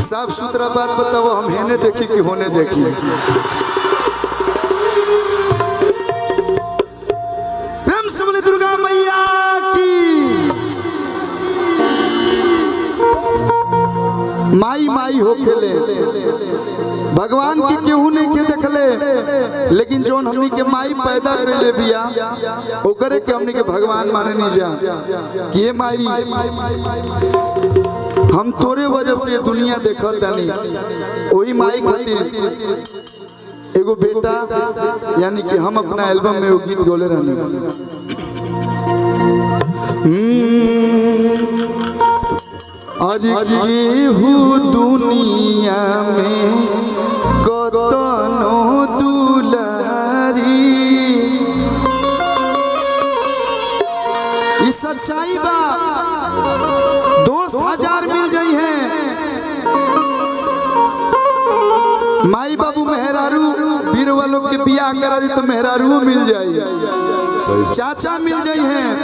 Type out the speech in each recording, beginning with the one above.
साफ सुथरा बात बताओ, हम हेने देखी कि होने देखी। प्रेम से बोले दुर्गा मैया की। माई माई हो खेले भगवान की केहू नहीं के देखले, लेकिन जोन हमनी के माई पैदा करे बिया ओकरे के हमनी के भगवान माने नहीं जा कि ये माई हम तोरे वजह से दुनिया देखत तानी। वही माई खातिर एगो बेटा यानी कि हम अपना एल्बम में वो गीत गोले रहने आज हूँ दुनिया में कतनो दुलारी। इस सच्चाई बा दोस्त हजार मिल जाई हैं, माई बाबू मेहरारू बीर वालों के बियाह करा दी तो मेहरारू मिल जाई, चाचा मिल जाई हैं,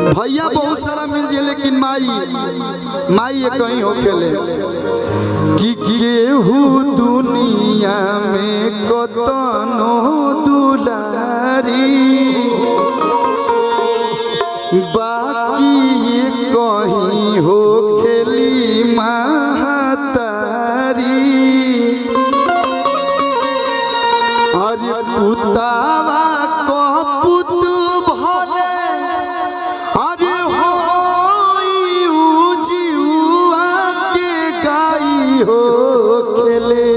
भैया बहुत सारा मिल जाए, लेकिन माई ये कहीं हो खेले कि केहू दुनिया में कतनो दुलारी बाकी ये कहीं हो खेली महतारी। अरे पुतावा को पुत भले हो खेले।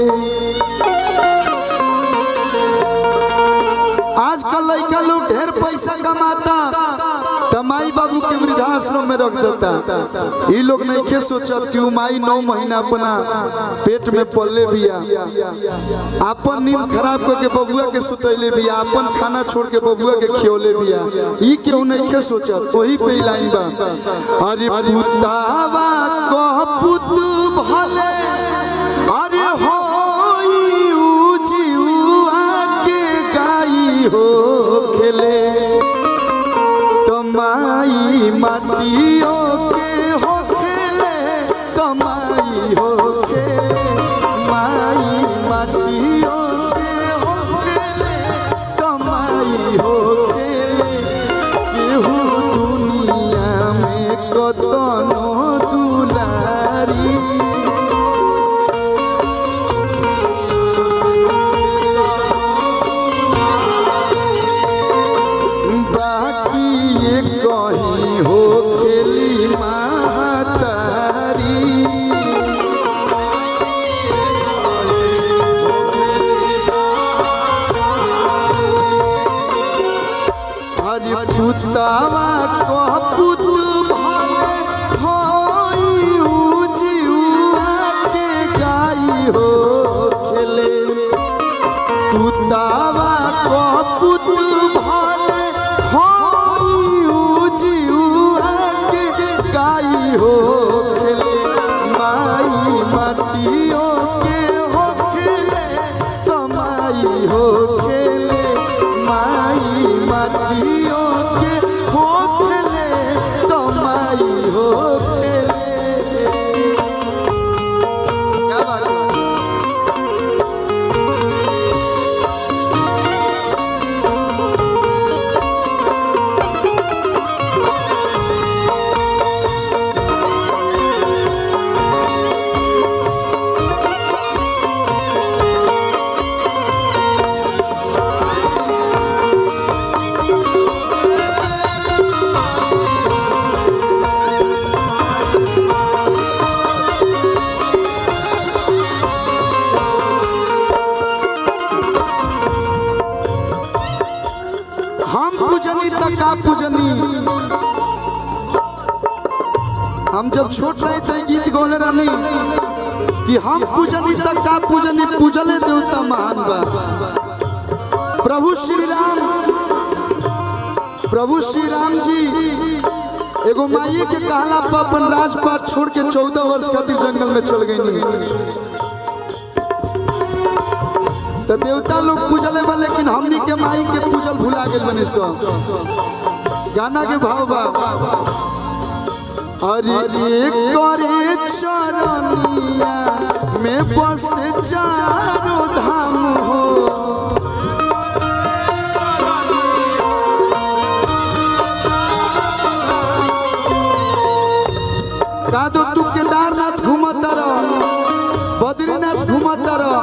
आजकल लड़का लोग ढेर पैसा कमाता तो माई बाबू के वृद्धाश्रम में रख देता। ये लोग नहीं के सोचत कि माई 9 महीना अपना पेट में पले बिया, अपन नींद खराब करके बबुआ के सुतैले बिया, अपन खाना छोड़ के बबुआ के खियोले बिया। ई क्यों नहीं के सोचत? वही पे लाइन बा, अरे पुतावा को पुत भले अरे हो जीवा के गाई हो खेले तो माई माटियों के हो खेले तो माई हो खेले, माई माटियों के हो खेले तो माई हो खेले। केहू दुनिया में कतनो दुलारी कहीं हो खेली महतारी। हरि पुतावा को पुत भले हो जीवा के गाई हो खेले। पुतावा को पुत भले गाई हो खेले, माई माटियों के हो खेले तो माई हो खेले, माई माटियों के हो खेले तो माई हो खेले। क्या बात है? हम पूजनी तक का पूजनी, हम जब छोट रहे थे गीत गौले रहनी कि हम पूजनी तक का पूजनी, पूजले देवता महान बा। प्रभु श्री राम जी एगो माई के कहला पर अपन राजपाट छोड़ के 14 वर्ष खातिर जंगल में चल गई। तो देवता लोग पूजले बा, लेकिन हमनी के माई के पूजल भुला गेल बने। सो गाना के भाव बा अरे करे चरनिया में बस चारों धाम हो। का तो तू केदारनाथ घूमत रह, बद्रीनाथ घूमत रह,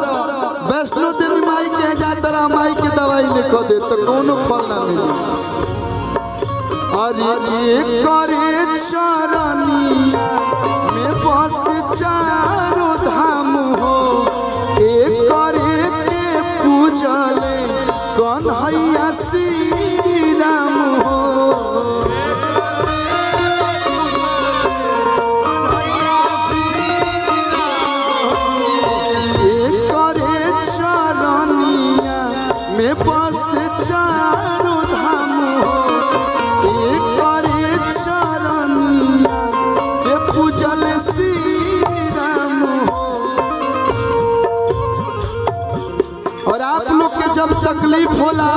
वैष्णो देवी माई के जाता रह, माई के दवाई नहीं खो दे तो कोनो फल ना मिले। अरे करे चरनिया में बस चारों धाम हो। एक करे के पूजले कन्हैया श्री राम हो। में बस चारों धाम हो। एक करे चरनिया के पूजल श्री राम हो। और आप लोग के जब तकलीफ होला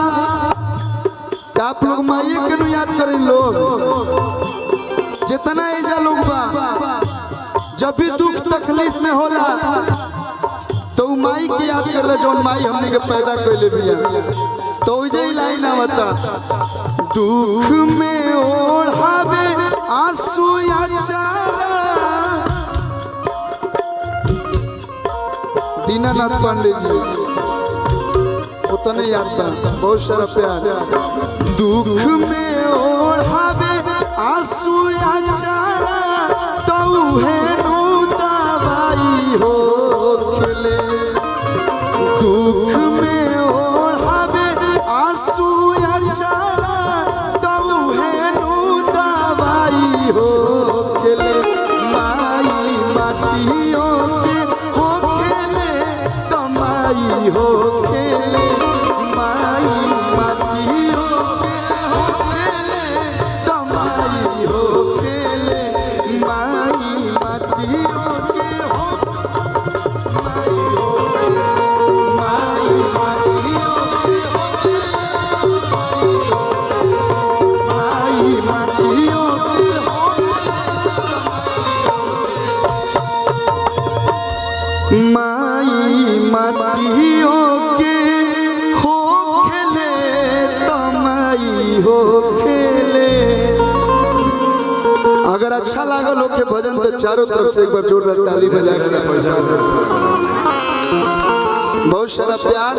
तो आप लोग माई के नु याद करें। लोग जितना एजा लोग बा जब भी दुख तकलीफ में होला तो माई के याद कर ले, जौन माई हमने के पैदा कैले बिया। तो जे लाइन आवता, दुख में ओढ़ावे आंसू अचारा। दीनानाथ पांडे जी उतने याद था, बहुत सारा प्यार। दुख में ओढ़ावे आंसू अचारा तो है नो दवाई हो खेले। दुख में ओढ़ावे आंसू अचारा तो है नो दवाई हो खेले। माई माटियों के हो खेले तो माई हो खेले। माई माटियों के हो खेले तो माई हो खेले। माई माटियों के हो माई माटियों के हो खेले तो माई हो खेले। अगर अच्छा लगा लोग के भजन तो चारों तरफ से एक बार जोरदार ताली बजा के बहुत सारा प्यार।